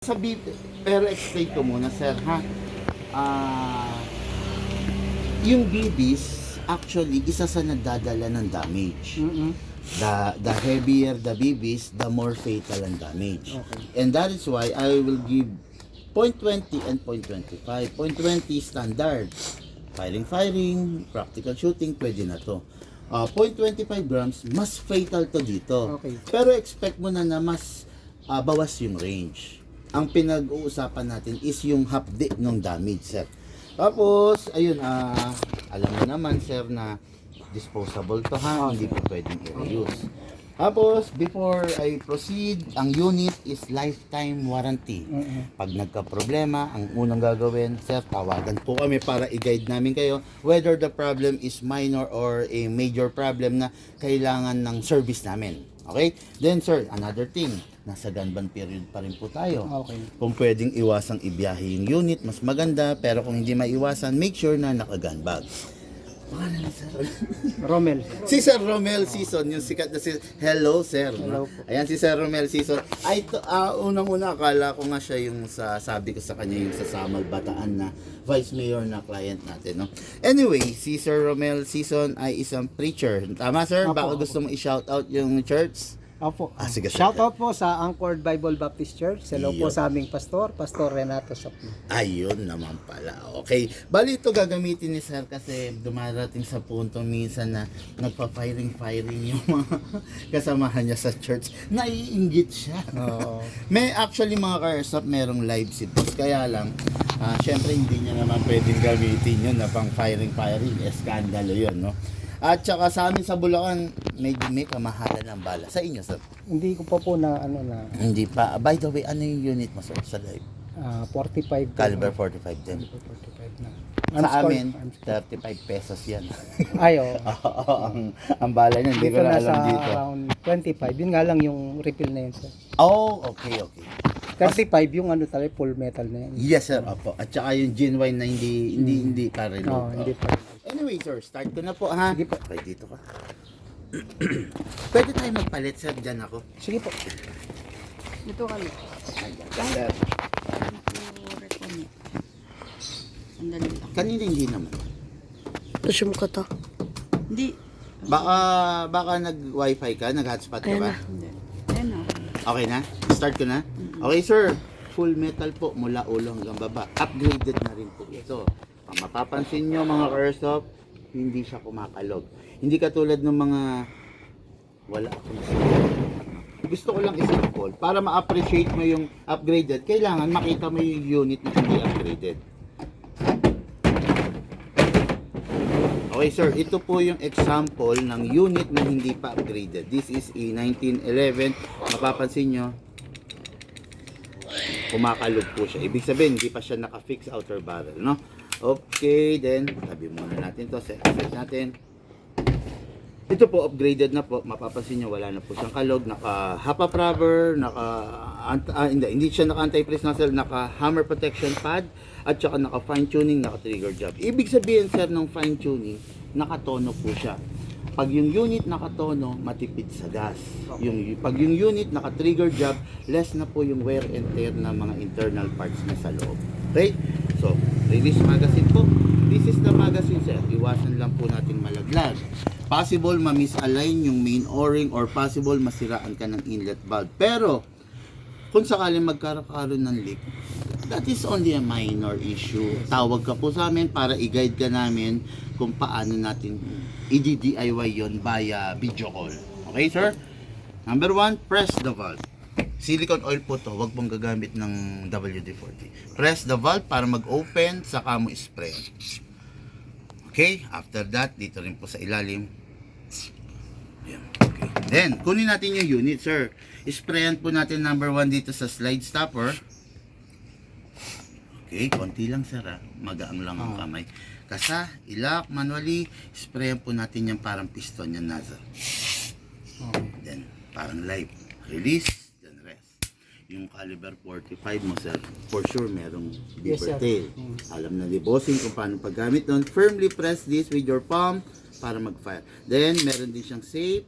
Sabi, pero explain ko muna sir ha. Yung BBs actually isa sa nagdadala ng damage. The heavier the BBs, the more fatal ang damage. Okay. And that is why I will give 0.20 and 0.25. 0.20 standard. Firing, practical shooting, pwede na to. 0.25 grams, mas fatal to dito. Okay. Pero expect mo na mas bawas yung range. Ang pinag-uusapan natin is yung hapdi ng damage, sir. Tapos, ayun, alam mo naman, sir, na disposable to ha, hindi po pwedeng i-reuse. Tapos, before I proceed, ang unit is lifetime warranty. Pag nagka-problema, ang unang gagawin, sir, tawagan po kami para i-guide namin kayo whether the problem is minor or a major problem na kailangan ng service namin. Okay? Then, sir, another thing, nasa gunban period pa rin po tayo. Okay. Kung pwedeng iwasang ibiyahe yung unit, mas maganda, pero kung hindi maiwasan, make sure na naka-gun bag. Pangalan ni sir? Romel. Si Sir Romel Season, yung sikat na si Hello Sir. Hello No? po. Ayan si Sir Romel Season. Ay, unang-una akala ko nga siya yung sabi ko sa kanya yung sa Samal Bataan na Vice Mayor na client natin. No? Anyway, si Sir Romel Season ay isang preacher. Tama sir? Opo, Baka opo. gusto mo i-shout out yung church? Opo. Sige, sir. Shout out po sa Anchored Bible Baptist Church. Hello po Iyo. sa aming pastor, Pastor Renato Sapno. Ayun naman pala. Okay. Bali ito gagamitin ni Sir kasi dumarating sa punto minsan na nagpa-firing yung mga kasamahan niya sa church. Naiinggit siya. Oo. May actually mga ka-airsoft merong live si boss. Kaya lang, syempre hindi niya naman pwedeng gamitin yun na pang firing. Eskandalo yun, no? At saka sa amin sa Bulacan, medyo may kamahalan ng bala. Sa inyo, sir? Hindi ko pa po na Hindi pa. By the way, ano yung unit mo, sir, sa live? 45 po. Caliber 45 din. 45 na. Sa Arms amin, score. 35 pesos yan. Ay, oo. Oo, ang bala niyan, hindi ko Dito na na alam sa dito. around 25. Yun nga lang yung refill na yun, sir. Oh, okay. 35 yung ano talaga, full metal na yun. Yes, sir. Opo. At saka yung genuine na hindi pa rin. Oo, hindi pa. Anyway, sir, start ko na po, ha? Sige po. Okay, dito ka. Pwede tayo magpalit, sir. Diyan ako. Sige po. Ito kami. Ayan, sir. Sandali lang. Kanina hindi naman. Resume ko to. Hindi. Baka nag-wifi ka, nag-hotspot ka Ayan ba? na. Hindi. Ayan na. Okay na? Start ko na? Okay, sir. Full metal po mula ulo hanggang baba. Upgraded na rin po ito. Ang mapapansin nyo mga airsoft, hindi siya kumakalog. Hindi katulad ng mga wala akong gusto ko lang i-sample. Para ma-appreciate mo yung upgraded, kailangan makita mo yung unit na hindi upgraded. Okay sir, ito po yung example ng unit na hindi pa upgraded. This is a 1911. Mapapansin nyo, kumakalog po siya. Ibig sabihin, hindi pa siya naka-fix outer barrel, no? Okay, then, tabi muna natin to. Set natin. Ito po, upgraded na po. Mapapansin nyo, wala na po siyang kalog. Naka-hapa rubber, hindi siya naka-anti-press nozzle, naka-hammer protection pad, at saka naka-fine tuning, naka-trigger job. Ibig sabihin, sir, ng fine tuning, nakatono po siya. Pag yung unit nakatono, matipid sa gas. Pag yung unit naka-trigger job, less na po yung wear and tear ng mga internal parts na sa loob. Okay? So, release magazine po. This is the magazine, sir. Iwasan lang po natin malaglag. Possible ma-misalign yung main o-ring or possible masiraan ka ng inlet valve. Pero, kung sakaling magkakaroon ng leak, that is only a minor issue. Tawag ka po sa amin para i-guide ka namin kung paano natin i-DIY yon via video call. Okay, sir? Number 1, press the valve. Silicone oil po to, wag pong gagamit ng WD-40. Press the valve para mag-open, saka mo spray. Okay, after that, dito rin po sa ilalim. Ayan, okay. Then, kunin natin yung unit, sir. Sprayan po natin number 1 dito sa slide stopper. Okay, konti lang sir ha. Magaang lang ang kamay. Kasa, ilak, manually, sprayan po natin yung parang piston yung nozzle. Then, parang live. Release, then rest. Yung caliber 45 mo sir, for sure merong Yes, beaver sir. tail. Alam na ni bossing kung paano paggamit nun. Firmly press this with your palm para mag-fire. Then, meron din siyang safe.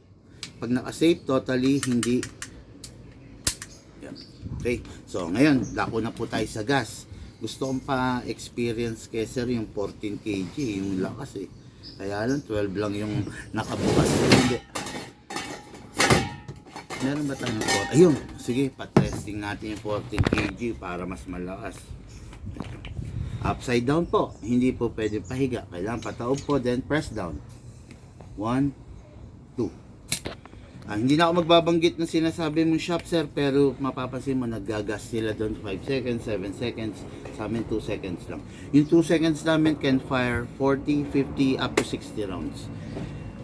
Pag naka-safe, totally hindi. Yan. Okay, so ngayon, dako na po tayo sa gas. Gusto kong pa-experience kay sir yung 14 kg, yung lakas eh. Kaya lang, 12 lang yung nakabukas. Hindi. Meron ba tayong 4? Ayun, sige, pa-testing natin yung 14 kg para mas malakas. Upside down po, hindi po pwede pahiga. Kailangan pataob po, then press down. 1, 2. Hindi na ako magbabanggit ng sinasabi mong shop sir, pero mapapansin mo naggagas sila doon 5 seconds, 7 seconds, sa amin 2 seconds lang. Yung 2 seconds namin can fire 40, 50, up to 60 rounds.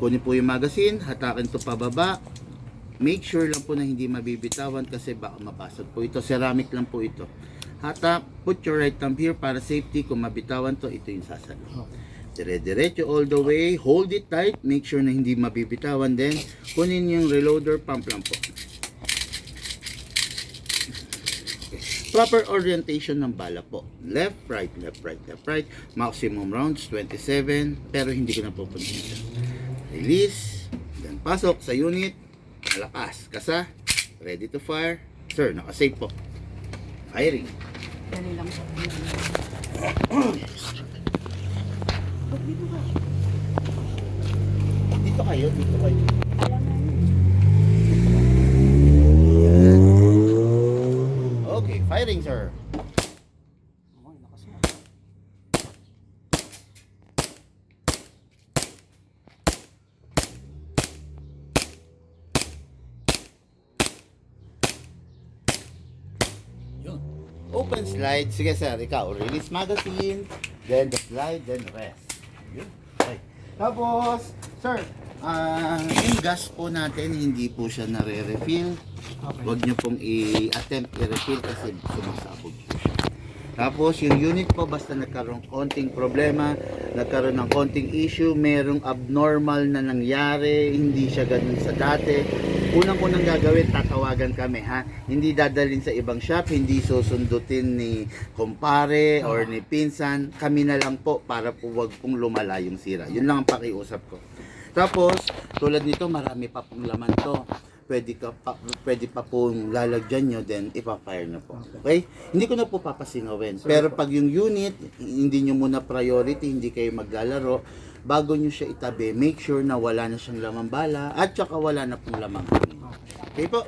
Kunin po yung magazine, hatakin to pababa. Make sure lang po na hindi mabibitawan kasi baka mapasok po ito. Ceramic lang po ito. Hata, put your right thumb here para safety. Kung mabitawan to, ito yung sasalo. Dire-diretso all the way, hold it tight, make sure na hindi mabibitawan, then kunin yung reloader, pump lang po. Okay. Proper orientation ng bala po. Left, right, left, right, left, right. Maximum rounds, 27, pero hindi ko na pupunta. Release, then pasok sa unit, malakas, kasa, ready to fire. Sir, nakasave po. Firing. Dali lang po. Dito kayo, dito kayo. Okay, firing sir. Yun. Open slide. Sige sir, ikaw. Release magazine. Then the slide, then rest. Yun. Okay. Tapos, sir, yung gas po natin, hindi po siya nare-refill. Okay. Huwag nyo pong i-attempt i-refill kasi sumasabog po siya. Tapos, yung unit po, basta nagkaroon konting problema, nagkaroon ng konting issue, merong abnormal na nangyari, hindi siya ganun sa dati, unang-unang gagawin, tatawagan kami ha. Hindi dadalhin sa ibang shop, hindi susundutin ni kumpare or ni pinsan. Kami na lang po para po wag pong lumala yung sira. Yun lang ang pakiusap ko. Tapos, tulad nito, marami pa pong laman to. Pwede pa pong lalagyan nyo, then ipa-fire na po. Okay? Hindi ko na po papasingawin. Pero pag yung unit, hindi nyo muna priority, hindi kayo maglalaro, bago nyo siya itabi, make sure na wala na siyang lamang bala at saka wala na pong lamang hangin. Okay po?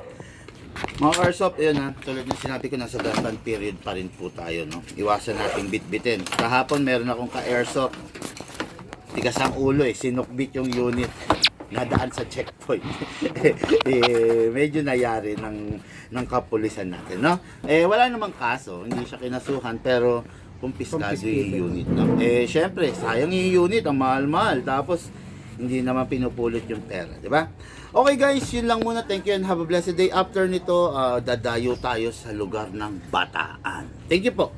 Mga airsoft, yun ha, tulad ng sinabi ko, nasa gasan period pa rin po tayo, no? Iwasan natin bit-bitin. Kahapon meron akong ka-airsoft, tigas ang ulo sinukbit yung unit, nadaan sa checkpoint. Medyo nayari ng kapulisan natin, no? Wala namang kaso, hindi siya kinasuhan, pero kumpiskado yung unit, no? Syempre, sayang yung unit, ang mahal-mahal, tapos hindi naman pinupulot yung pera, di ba? Okay guys, yun lang muna. Thank you and have a blessed day. After nito, dadayo tayo sa lugar ng Bataan. Thank you po.